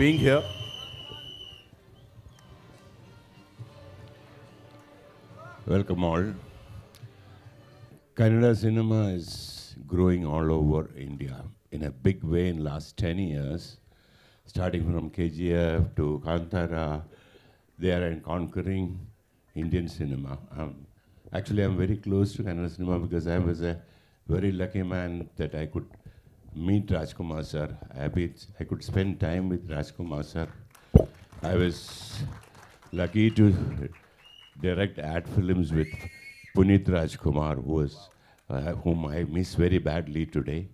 being here. Welcome all. Kannada cinema is growing all over India in a big way in last 10 years, starting from KGF to Kantara. They are conquering Indian cinema. Actually, I'm very close to Kannada cinema because I was a very lucky man that I could meet Rajkumar sir. I could spend time with Rajkumar sir. I was lucky to direct ad films with Punit Rajkumar, whom I miss very badly today.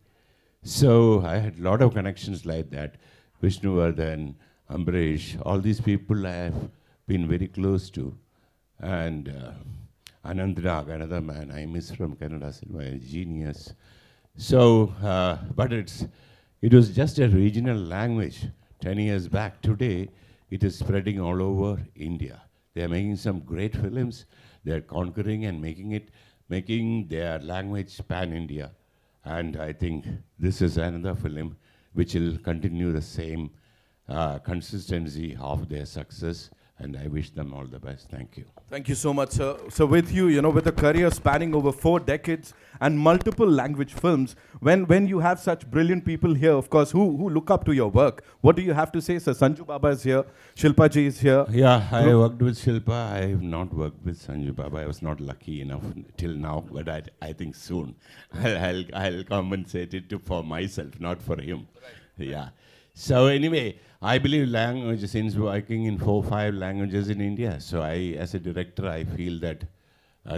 So I had a lot of connections like that. Vishnuvardhan, Ambrish, all these people I have been very close to. And Anand Nag, another man I miss from Kannada cinema, a genius. So, but it was just a regional language 10 years back. Today, it is spreading all over India. They are making some great films. They are conquering and making their language pan-India. And I think this is another film which will continue the same consistency of their success. And I wish them all the best. Thank you. Thank you so much, sir. So with you, with a career spanning over 4 decades and multiple language films, when you have such brilliant people here, of course, who look up to your work, what do you have to say, sir? Sanju Baba is here, Shilpa ji is here. Yeah, I worked with Shilpa. I have not worked with Sanju Baba. I was not lucky enough till now, but I think soon I'll compensate it for myself, not for him. Right. Yeah. So anyway, I believe language, since working in 4 or 5 languages in India, so as a director, I feel that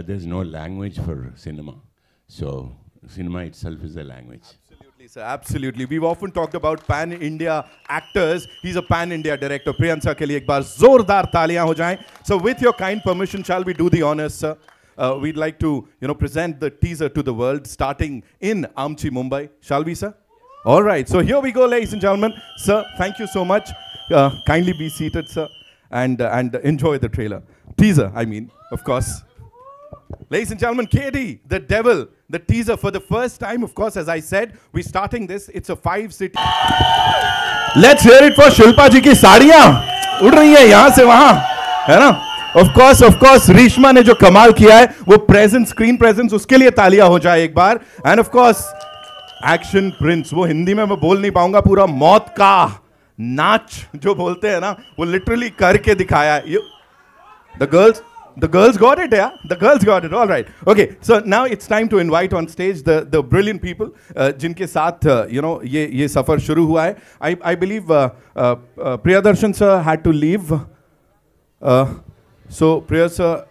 there's no language for cinema. So cinema itself is a language. Absolutely, sir. Absolutely. We've often talked about pan-India actors. He's a pan-India director. Priyansa ke liye ek baar zordar taaliyan ho jaएं. So with your kind permission, shall we do the honors, sir? We'd like to, present the teaser to the world, starting in Amchi, Mumbai. Shall we, sir? All right, so here we go, ladies and gentlemen. Sir, thank you so much. Kindly be seated, sir, and enjoy the trailer. Teaser, I mean, of course. Ladies and gentlemen, KD, The Devil, the teaser for the first time, of course, as I said, we're starting this. It's a 5-city. Let's hear it for Shilpa ji ki साड़ियाँ उड़ रही है यहाँ से वहाँ, है ना? Of course, Rishma ने जो कमाल किया है, वो presence, screen presence, उसके लिए तालियाँ हो जाए एक बार. And of course, action Prince, वो हिंदी में मैं बोल नहीं पाऊंगा, पूरा मौत का नाच जो बोलते हैं ना, वो लिटरली करके दिखाया है. The girls got it, yeah? The girls got it, all right. Okay, so now it's time to invite on stage the brilliant people जिनके साथ ये सफर शुरू हुआ है. I believe Priyadarshan sir had to leave. So Priya sir,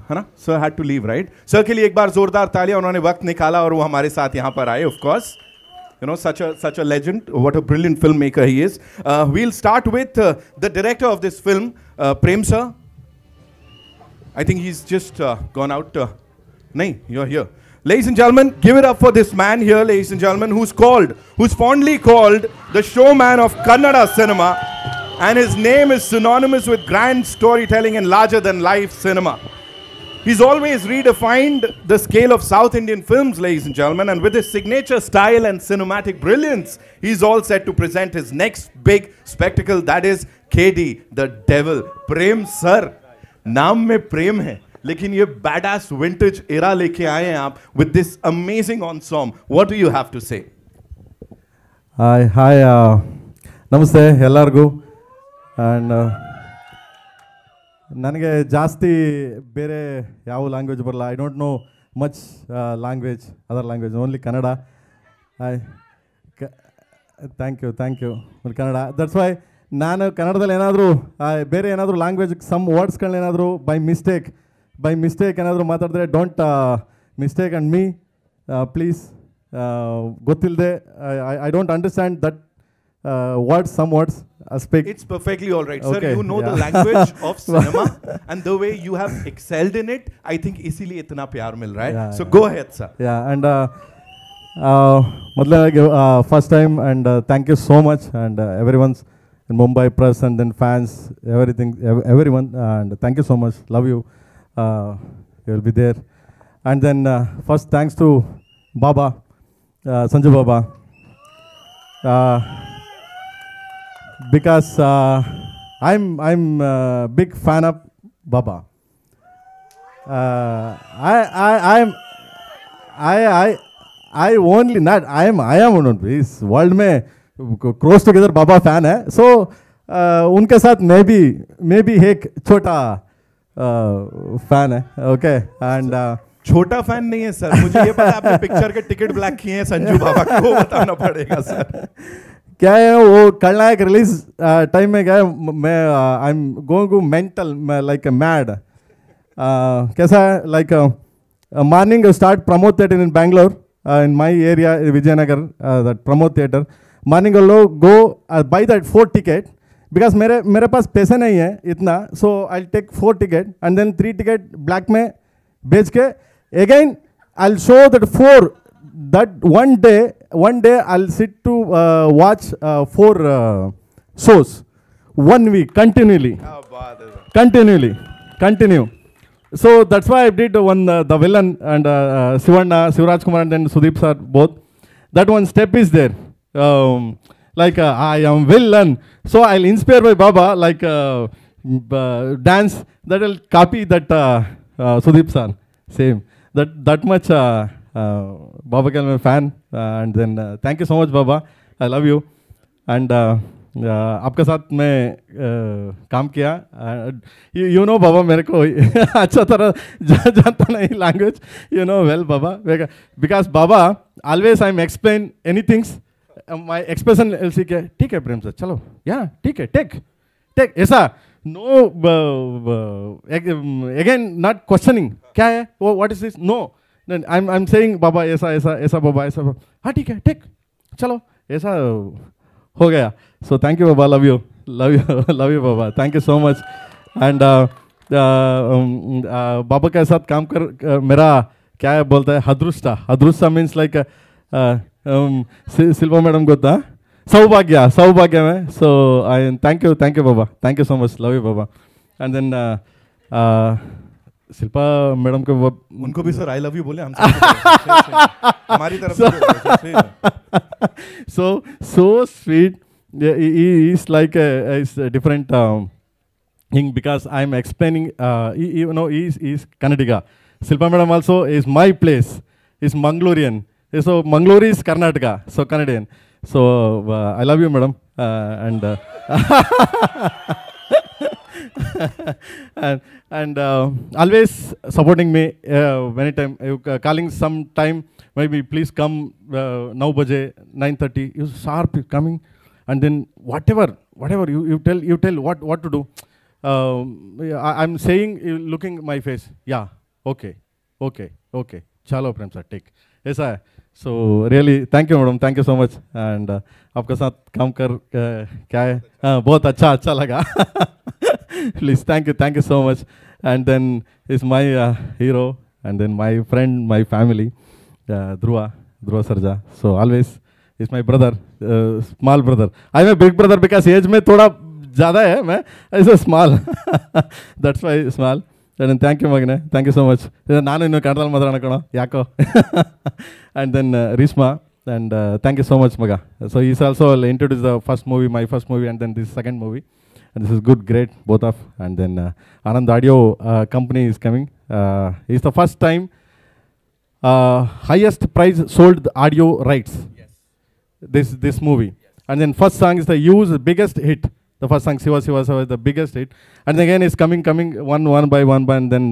है ना? Sir had to leave, right? Sir के लिए एक बार जोरदार तालियां. उन्होंने वक्त निकाला और वो हमारे साथ यहाँ पर आए. Of course, such a legend. What a brilliant filmmaker he is. We'll start with the director of this film, Prem sir. I think he's just gone out. Nahin, you're here. Ladies and gentlemen, give it up for this man here, ladies and gentlemen, who's fondly called the showman of Kannada cinema, and his name is synonymous with grand storytelling and larger than life cinema. He's always redefined the scale of South Indian films, ladies and gentlemen, and with his signature style and cinematic brilliance, he's all set to present his next big spectacle, that is KD, The Devil. Prem sir, नाम में प्रेम है, लेकिन ये badass vintage era लेके आए हैं आप with this amazing ensemble. What do you have to say? Hi, namaste ellargu, and ನನಗೆ ಜಾಸ್ತಿ ಬೇರೆ ಯಾವ ಲ್ಯಾಂಗ್ವೇಜ್ ಬರಲ್ಲ. I don't know much language, other language, only Kannada. Thank you Kannada. That's why ನಾನು ಕನ್ನಡದಲ್ಲಿ ಏನಾದರೂ ಬೇರೆ ಏನಾದರೂ ಲ್ಯಾಂಗ್ವೇಜ್ ಸಮ್ ವರ್ಡ್ಸ್ಗಳನ್ನೇನಾದರೂ ಬೈ ಮಿಸ್ಟೇಕ್ ಏನಾದರೂ ಮಾತಾಡಿದ್ರೆ don't mistake and me please. ಗೊತ್ತಿಲ್ಲದೆ I don't understand that some words speak. It's perfectly all right, okay, sir. You know the language of cinema and the way you have excelled in it. I think isliye itna pyar mil raha hai. So go ahead, sir. Yeah, and first time, and thank you so much, and everyone's in Mumbai press and then fans, everyone, and thank you so much. Love you. You will be there. And then first thanks to Baba, Sanju Baba. because I'm a big fan of Baba. I'm I only not I am not इस world में close together बाबा fan है, so उनके साथ मैं भी एक छोटा fan है, okay, and छोटा फैन नहीं है सर, मुझे ये पता है आपने पिक्चर के टिकट ब्लैक किए हैं संजू बाबा को, वो बताना पड़ेगा सर। क्या है वो खलनायक रिलीज टाइम में गए, मैं I am going to mental like mad, कैसा है like morning start Pramod theatre in Bangalore in my area Vijayanagar, that Pramod theater, morning go buy that 4 ticket because मेरे पास पैसे नहीं है इतना, so I'll take 4 ticket and then 3 ticket black में बेच के again I'll show that 4, that one day I'll sit to watch 4 shows 1 week continually. Continue. So that's why I did one the villain and Sivaraj Kumar and then Sudeep sir both. That one step is there, like I am villain. So I'll inspire by Baba like dance that will copy that Sudeep sir. Same that much Baba Kelman fan, and then thank you so much Baba. I love you and. आपके साथ मैं काम किया, you know बाबा मेरे को अच्छा तरह जानता नहीं language, you know well Baba, because Baba always I am explain any things, my expression L C के ठीक है प्रेम सर चलो या ठीक है टेक ऐसा नो अगेन नॉट क्वेश्चनिंग क्या है वो what is this, no I am saying बाबा ऐसा बाबा ऐसा, हाँ ठीक है टेक चलो ऐसा हो गया. So thank you Baba, love you Baba, thank you so much. And बाबा के साथ काम कर मेरा क्या है बोलता है हदृष्टा means like शिल्पा मैडम गोता सौभाग्य में. So I thank you Baba, thank you so much, love you Baba. And then Shilpa madam को उनको भी सर आई लव यू बोले हम हमारी तरफ से. So sweet. He is like a different thing because I'm explaining, you know, he is Kannadiga. Silpa madam also is my place, is Mangalorean. So Mangalore is Karnataka, so Canadian. So I love you madam, and and always supporting me many time, calling some time, maybe please come 9 baje, 9:30, you sharp coming. And then whatever you tell what to do. I'm saying, looking my face. Yeah, okay. Chalo prem sir, take. ऐसा है. So really, thank you madam, thank you so much. And आपके साथ काम कर क्या है बहुत अच्छा लगा. Please, thank you so much. And then is my hero, and then my friend, my family, Dhruva Sarja. So always. Is my brother, small brother. I'm a big brother because age में थोड़ा ज़्यादा है मैं, ऐसा small. That's why small. And thank you Magne, thank you so much. ನಾನು ಇನ್ನು ಕನ್ನಡದಲ್ಲಿ ಮಾತಾಡೋಣ ಯಾಕೋ. And then Rishma, and thank you so much Maga. So he's also introduced the first movie, my first movie, and then this second movie. And this is good, great, both of. And then Anand Audio company is coming. It's the first time highest price sold the audio rights. This movie. And then first song is the U's biggest hit. The first song Siva is the biggest hit. And then again is coming one by one, and then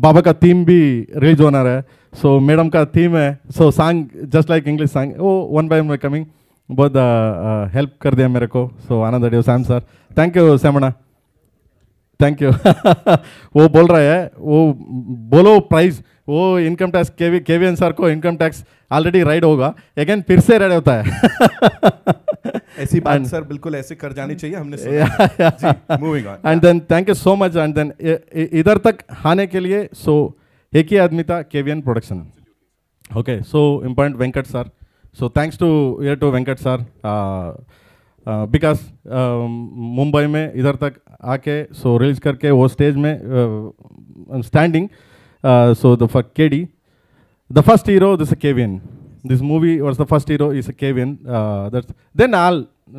Baba ka theme bhi release hona raha hai. So madam ka theme hai. So song just like English song. Oh, one by one coming. बहुत help कर दिया मेरे को. So Anand Audio Sam sir. Thank you Samana. Thank you. वो बोल रहा है वो बोलो प्राइस वो इनकम टैक्स केवीएन सर को इनकम टैक्स ऑलरेडी राइड होगा अगेन फिर से राइड होता है. ऐसी बात सर बिल्कुल ऐसे कर जानी चाहिए हमने सुना. Moving on. And then thank you so much. And then इधर तक आने के लिए सो एक ही आदमी था KVN production. Okay so important Venkat sir. So thanks to Venkat sir because Mumbai में इधर तक आके सो रिलीज करके वो स्टेज में standing. So the KD, the first hero, this is a KVN. This movie was the first hero is a KVN. Then all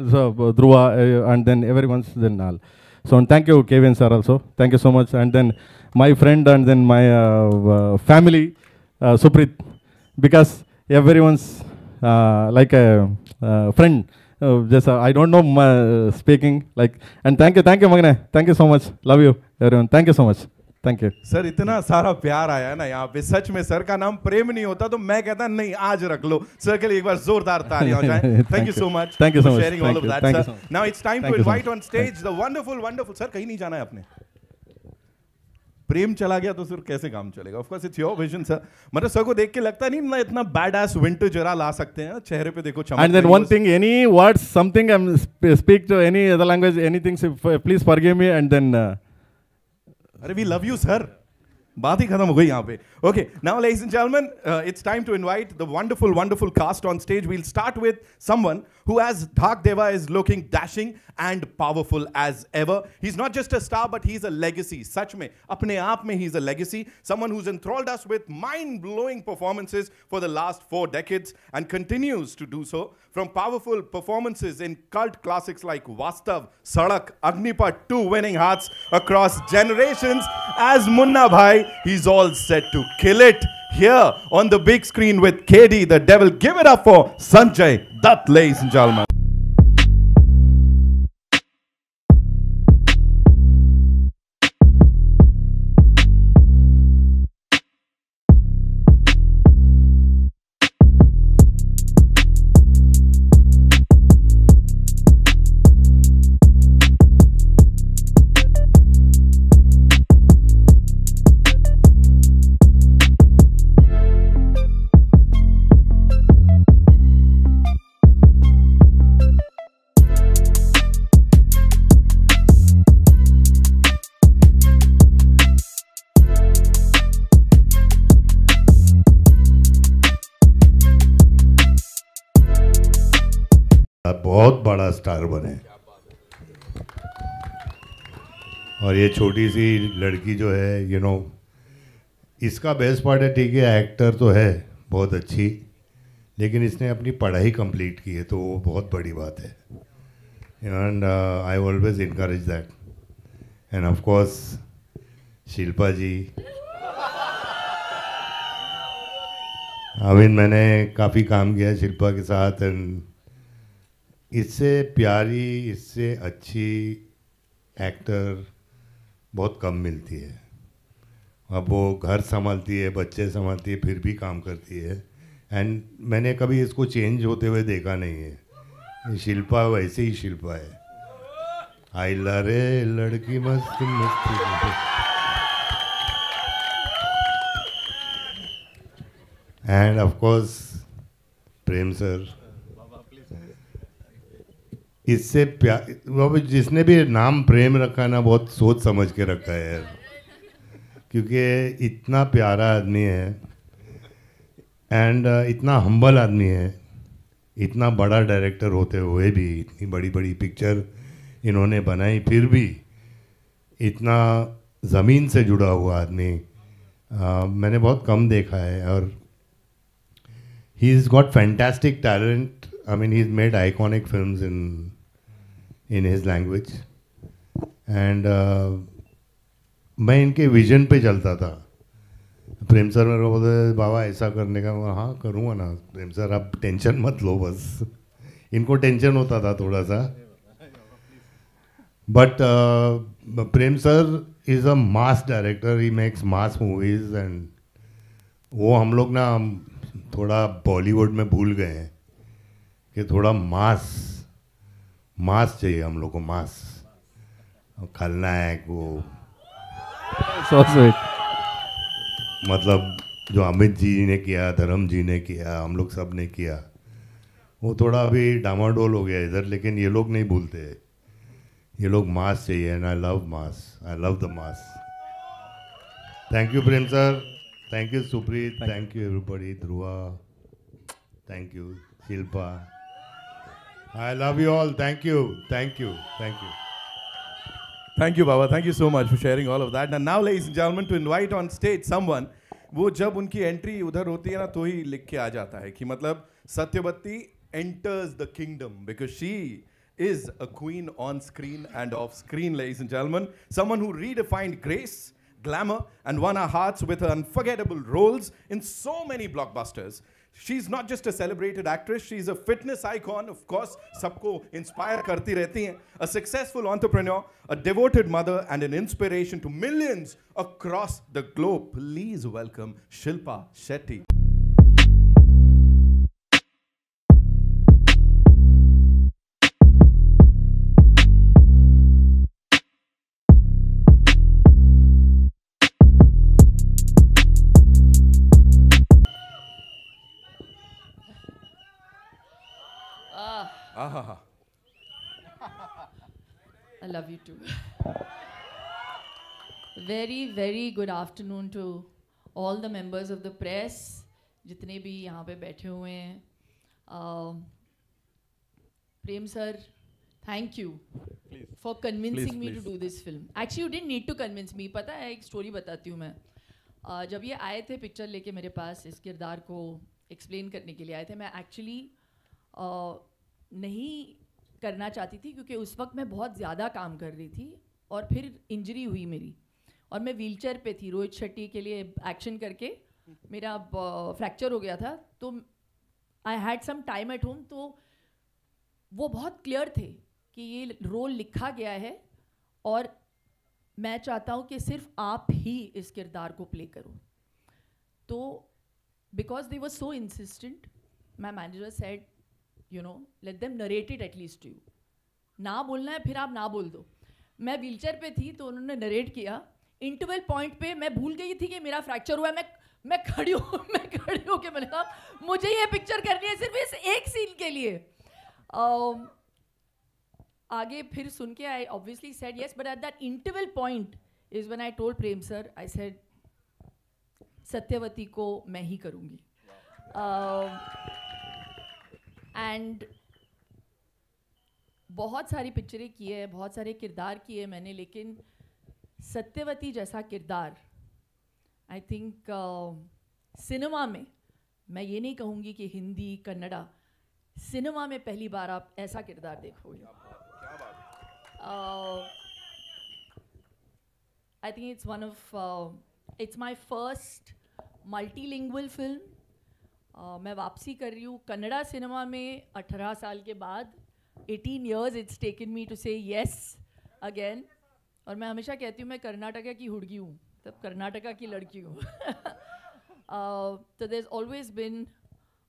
so, Dhruva, and then everyone's then all. So and thank you, Kevin sir also. Thank you so much. And then my friend and then my family, Suprit, because everyone's like a friend. Just I don't know speaking like. And thank you, Magne. Thank you so much. Love you, everyone. Thank you so much. Thank you sir. इतना सारा प्यार आया ना यहाँ पे, सच में sir का नाम प्रेम नहीं होता तो मैं कहता नहीं आज रख लो। सर के लिए एक बार जोरदार तालियां हो जाएं। Thank you so much, thank you so much, sharing all of that sir. Now it's time to invite on stage the wonderful sir. कहीं नहीं जाना है आपने, प्रेम चला गया तो फिर कैसे काम चलेगा? Of course it's your vision sir. मतलब सर को देख के लगता नहीं ना इतना बैड एस विंटर जरा ला सकते हैं, चेहरे पे देखो चमक। And then one thing, any words something I am speak to any other language anything, please forgive me. And then अरे वी लव यू सर, बात ही खत्म हो गई यहाँ पे। Okay, now ladies and gentlemen, it's time to invite the wonderful cast on stage. We'll start with someone who, as Dhak Deva, is looking dashing and powerful as ever. He's not just a star, but he's a legacy. Sach mein, apne aap mein he's a legacy. Someone who's enthralled us with mind-blowing performances for the last 4 decades and continues to do so. From powerful performances in cult classics like Vastav, Sadak, Agnipat, 2 winning hearts across generations, as Munna Bhai, he's all set to kill it here on the big screen with KD the Devil. Give it up for Sanjay Dutt, ladies and gentlemen. बहुत बड़ा star बने। और ये छोटी सी लड़की जो है, you know, इसका बेस्ट पार्ट है, ठीक है एक्टर तो है बहुत अच्छी, लेकिन इसने अपनी पढ़ाई कंप्लीट की है, तो वो बहुत बड़ी बात है। And I always encourage that. And of course Shilpa ji, I mean मैंने काफ़ी काम किया शिल्पा के साथ, एंड इससे प्यारी, इससे अच्छी एक्टर बहुत कम मिलती है। अब वो घर संभालती है, बच्चे संभालती है, फिर भी काम करती है। एंड मैंने कभी इसको चेंज होते हुए देखा नहीं है। शिल्पा वैसे ही शिल्पा है। आई लरे लड़की मस्त मस्त। And of course Prem sir, इससे प्यार, जिसने भी नाम प्रेम रखा ना बहुत सोच समझ के रखा है यार, क्योंकि इतना प्यारा आदमी है एंड इतना हम्बल आदमी है। इतना बड़ा डायरेक्टर होते हुए भी इतनी बड़ी बड़ी पिक्चर इन्होंने बनाई, फिर भी इतना ज़मीन से जुड़ा हुआ आदमी मैंने बहुत कम देखा है। और he is got fantastic talent. I mean he is made iconic films in his language, and मैं इनके विजन पे चलता था। प्रेम सर मेरे को बोलते बाबा ऐसा करने का, हाँ करूँगा ना प्रेम सर, आप टेंशन मत लो बस। इनको टेंशन होता था थोड़ा सा, but Prem sir is a mass director, he makes mass movies, and वो हम लोग ना थोड़ा बॉलीवुड में भूल गए हैं कि थोड़ा मास चाहिए हम लोग को, मास। खलनायक वो so sweet, मतलब जो अमित जी ने किया, धर्म जी ने किया, हम लोग सब ने किया, वो थोड़ा अभी डामाडोल हो गया इधर, लेकिन ये लोग नहीं भूलते। ये लोग मास चाहिए, and I love mass, I love the mass. Thank you Prem sir, thank you Supreet, thank you everybody, Dhruva, thank you Shilpa, I love you all. Thank you. Thank you. Thank you. Thank you, Baba. Thank you so much for sharing all of that. And now, ladies and gentlemen, to invite on stage someone, वो जब उनकी entry उधर होती है ना तो ही लिख के आ जाता है कि मतलब Satyavati enters the kingdom because she is a queen on screen and off screen, ladies and gentlemen. Someone who redefined grace, glamour, and won our hearts with her unforgettable roles in so many blockbusters. She's not just a celebrated actress, she's a fitness icon, of course, सबको inspire करती रहती हैं. A successful entrepreneur, a devoted mother, and an inspiration to millions across the globe. Please welcome Shilpa Shetty. I love you too. Very, very good afternoon to all the members of the press, जितने भी यहाँ पे बैठे हुए हैं. Prem sir, thank you for convincing me to do this film. Actually, you didn't need to convince me. पता है, एक story बताती हूँ मैं. जब ये आए थे पिक्चर लेके मेरे पास, इस किरदार को एक्सप्लेन करने के लिए आए थे, मैं एक्चुअली नहीं करना चाहती थी क्योंकि उस वक्त मैं बहुत ज़्यादा काम कर रही थी और फिर इंजरी हुई मेरी और मैं व्हीलचेयर पे थी. रोहित शेट्टी के लिए एक्शन करके मेरा फ्रैक्चर हो गया था, तो I had some time at home. तो वो बहुत क्लियर थे कि ये रोल लिखा गया है और मैं चाहता हूँ कि सिर्फ आप ही इस किरदार को प्ले करो. तो because they were so insistent, my manager said, you know, let them narrate it at least to you. ना बोलना है फिर आप ना बोल दो. मैं व्हीलचेयर पे थी तो उन्होंने नरेट किया. इंटरवल पॉइंट पे मैं भूल गई थी कि मेरा फ्रैक्चर हुआ है. मैं खड़ी हो के मैंने कहा मुझे ये पिक्चर करनी है सिर्फ इस एक सीन के लिए. आगे फिर सुन के I obviously said yes, but at that interval point is when I told Prem sir, I said Satyavati को मैं ही करूँगी. एंड बहुत सारी पिक्चरें की है, बहुत सारे किरदार किए मैंने, लेकिन सत्यवती जैसा किरदार आई थिंक सिनेमा में, मैं ये नहीं कहूँगी कि हिंदी कन्नड़ा, सिनेमा में पहली बार आप ऐसा किरदार देखोगे. I think it's my first multilingual film. मैं वापसी कर रही हूँ कन्नड़ा सिनेमा में 18 साल के बाद. 18 years it's taken me to say yes again. और मैं हमेशा कहती हूँ मैं कर्नाटका की हुड़गी हूँ, तब कर्नाटका की लड़की हूँ. So there's always been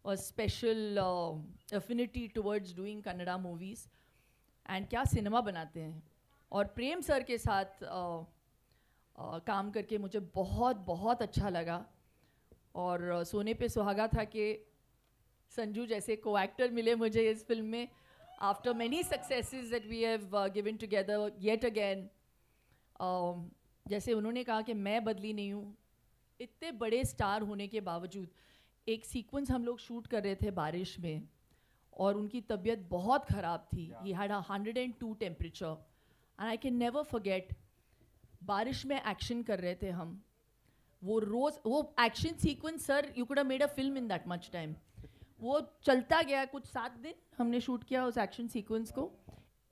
a special affinity towards doing Kannada movies. And क्या सिनेमा बनाते हैं. और प्रेम सर के साथ काम करके मुझे बहुत बहुत अच्छा लगा. और सोने पे सुहागा था कि संजू जैसे को एक्टर मिले मुझे इस फिल्म में. After many successes that we have given together yet again. जैसे उन्होंने कहा कि मैं बदली नहीं हूँ, इतने बड़े स्टार होने के बावजूद. एक सीक्वेंस हम लोग शूट कर रहे थे बारिश में और उनकी तबीयत बहुत ख़राब थी. He had 102 temperature and I can never forget. बारिश में एक्शन कर रहे थे हम. वो action sequence sir, you could have made a film in that much time. वो चलता गया कुछ 7 दिन हमने शूट किया उस एक्शन सीक्वेंस को.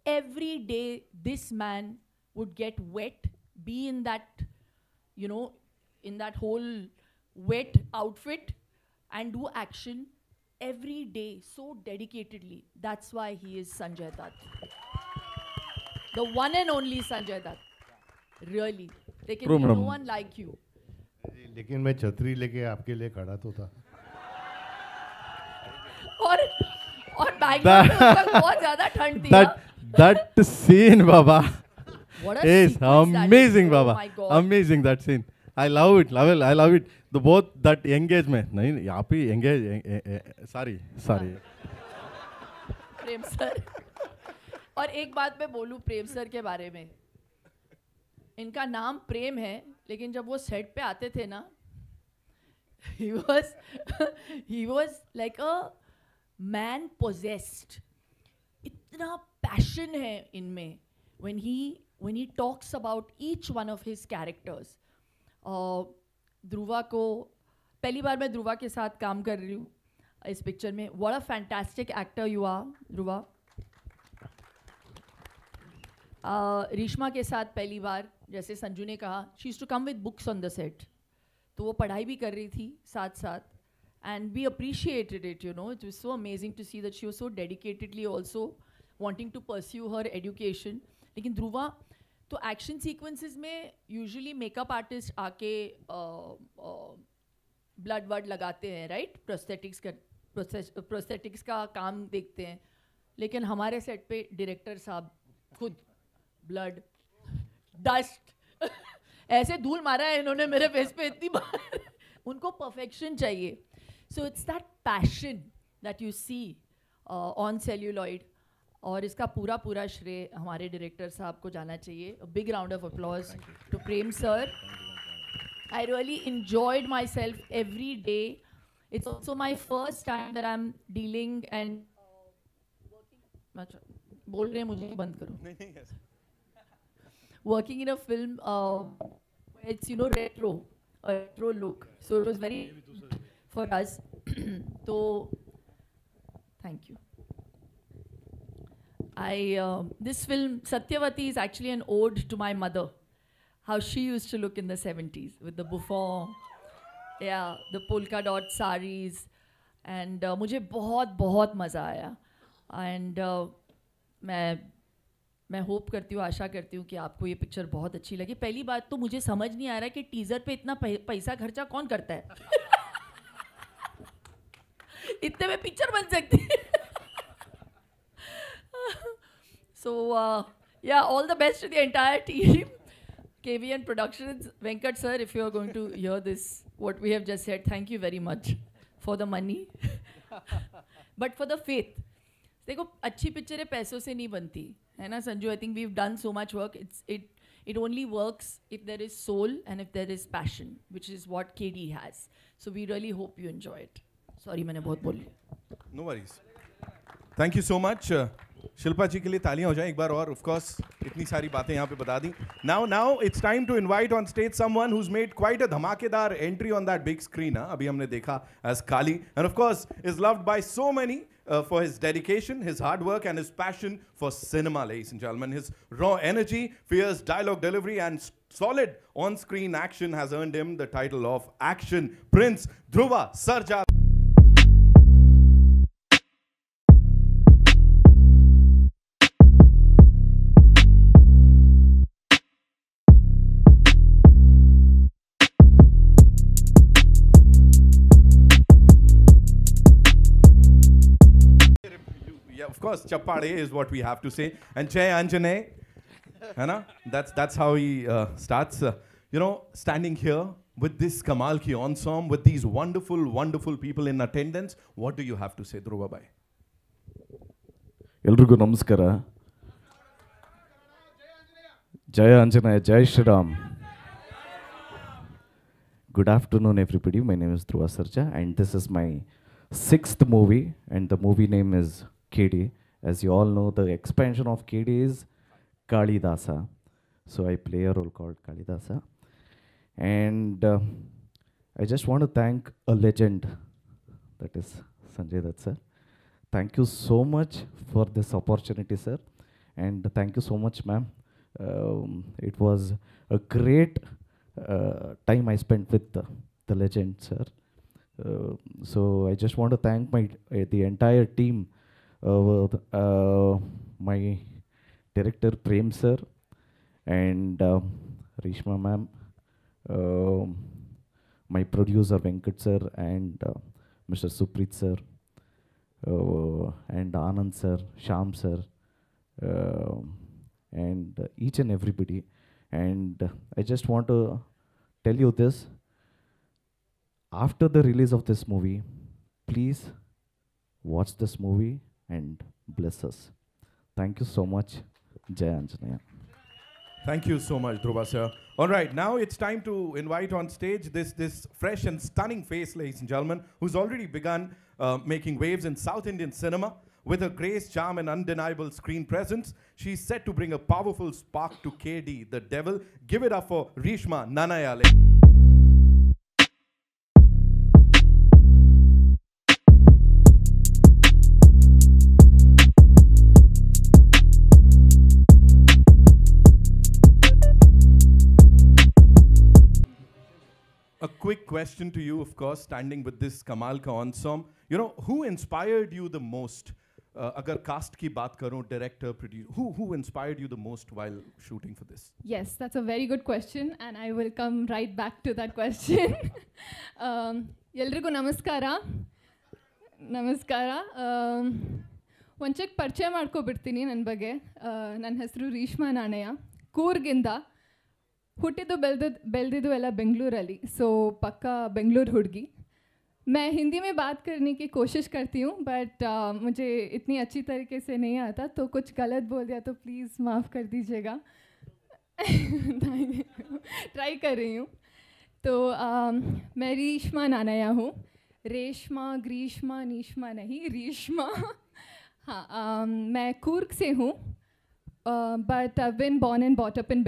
Every day this man would get wet, be in that you know in that whole wet outfit and do action every day so dedicatedly. That's why he is Sanjay Dutt, the one and only Sanjay Dutt. Really, there can be no one like you. लेकिन मैं छतरी लेके आपके लिए खड़ा तो था. और बैंगलोर में बहुत ज़्यादा ठंड थी. That scene, Baba, what a is amazing, Baba. Oh my God. Amazing that scene. I love it. I love it. The both that engagement. नहीं यहाँ पे engage. Sorry. प्रेम सर. और एक बात मैं बोलूँ प्रेम सर के बारे में. इनका नाम प्रेम है, लेकिन जब वो सेट पे आते थे ना, he was like a man possessed. इतना passion है इनमें. When he talks about each one of his characters. Dhruva को पहली बार मैं ध्रुवा के साथ काम कर रही हूँ इस पिक्चर में. What a fantastic actor you are Dhruva. Reshma के साथ पहली बार, जैसे संजू ने कहा, she used to come with books on the set, तो वो पढ़ाई भी कर रही थी साथ साथ, and we appreciated it, you know. It was so amazing to see that she was so dedicatedly also wanting to pursue her education. लेकिन ध्रुवा तो एक्शन सीक्वेंसेस में यूजुअली मेकअप आर्टिस्ट आके ब्लड वर्ड लगाते हैं, राइट, प्रोस्थेटिक्स का काम देखते हैं, लेकिन हमारे सेट पे डायरेक्टर साहब खुद ब्लड डस्ट ऐसे धूल मारा है इन्होंने मेरे फेस पे इतनी बार उनको परफेक्शन चाहिए. So it's that passion that you see on celluloid, और इसका पूरा श्रेय हमारे डायरेक्टर साहब को जाना चाहिए. A big round of applause to Prem sir. I really enjoyed myself every day. It's also my first time that I'm dealing and बोल रहे हैं मुझे बंद करो. Working in a film, it's, you know, a retro look. So it was very for us. So thank you. This film Satyavati is actually an ode to my mother, how she used to look in the 70s with the bouffant, yeah, the polka dot saris, and मुझे बहुत मज़ा आया. And मैं hope करती हूँ, आशा करती हूँ कि आपको ये पिक्चर बहुत अच्छी लगी. पहली बात तो मुझे समझ नहीं आ रहा है कि टीज़र पे इतना पैसा खर्चा कौन करता है. इतने में पिक्चर बन सकती है. So yeah, all the best to the entire team, KVN Productions. Venkat sir, if you are going to hear this, what we have just said, thank you very much for the money, but for the faith. देखो अच्छी पिक्चरें पैसों से नहीं बनती है ना Sanju. I think we've done so much work. It only works if there is soul and if there is passion, which is what KD has. So we really hope you enjoy it. Sorry मैंने बहुत बोल लिया. No worries. Thank you so much. Shilpa जी के लिए तालियां हो जाएं एक बार और. Of course इतनी सारी बातें यहाँ पे बता दी. Now it's time to invite on stage someone who's made quite a धमाकेदार entry on that big screen. अभी हमने देखा as Kali, and of course is loved by so many for his dedication, his hard work, and his passion for cinema, ladies and gentlemen. His raw energy, fierce dialogue delivery, and solid on-screen action has earned him the title of Action Prince. Dhruva Sarja. Of course, Chappade is what we have to say. And Jay Anjane, that's how he starts. You know, standing here with this Kamal ki ensemble, with these wonderful people in attendance, what do you have to say, Dhruva bhai? ಎಲ್ರಿಗೂ ನಮಸ್ಕಾರ. ಜಯ ಆಂಜನೇಯ, ಜೈ Shriram. Good afternoon, everybody. My name is Dhruva Sarja, and this is my 6th movie, and the movie name is KD. As you all know, the expansion of KD is Kalidasa. So I play a role called Kalidasa. And I just want to thank a legend, that is Sanjay Dutt sir. Thank you so much for this opportunity, sir. And thank you so much, ma'am. It was a great time I spent with the legend, sir. So I just want to thank the entire team. My director Prem sir and Reshma ma'am, my producer Venkat sir and Mr. Supreet sir, and Anand sir, Sham sir, and each and everybody. And I just want to tell you this: after the release of this movie, please watch this movie and bless us. Thank you so much. Jai Anjaneya. Thank you so much, Dhruva sir. All right, now it's time to invite on stage this fresh and stunning face, ladies and gentlemen, who's already begun making waves in South Indian cinema. With her grace, charm, and undeniable screen presence, she's set to bring a powerful spark to KD, the devil. Give it up for Reshma Nanaya. quick question to you, of course, standing with this Kamal ka ensemble. You know, who inspired you the most? Agar cast ki baat karon, director, producer, who inspired you the most while shooting for this? Yes, that's a very good question, and I will come right back to that question. Eldrigu namaskara. Namaskara. ಒಂಚೂರು ಪರಿಚಯ ಮಾಡ್ಕೊಬಿಡ್ತೀನಿ ನನ್ನ ಬಗ್ಗೆ. ನನ್ನ ಹೆಸರು ರೇಷ್ಮಾ ನಾಣಯ್ಯ, ಕೂರ್ಗಿಂದ. ಹುಟ್ಟಿದ್ದು ಬೆಳೆದಿದ್ದು ಎಲ್ಲ ಬೆಂಗಳೂರಲ್ಲಿ, सो पक्का बेंगलुरु हुडगी. मैं हिंदी में बात करने की कोशिश करती हूँ, बट मुझे इतनी अच्छी तरीके से नहीं आता, तो कुछ गलत बोल दिया तो प्लीज़ माफ़ कर दीजिएगा. ट्राई कर रही हूँ. तो मैं रेष्मा नानया हूँ. रेशमा, ग्रीष्मा, नीष्मा नहीं, रेशमा. हाँ, मैं कूर्ग से हूँ, but I been born and bought up in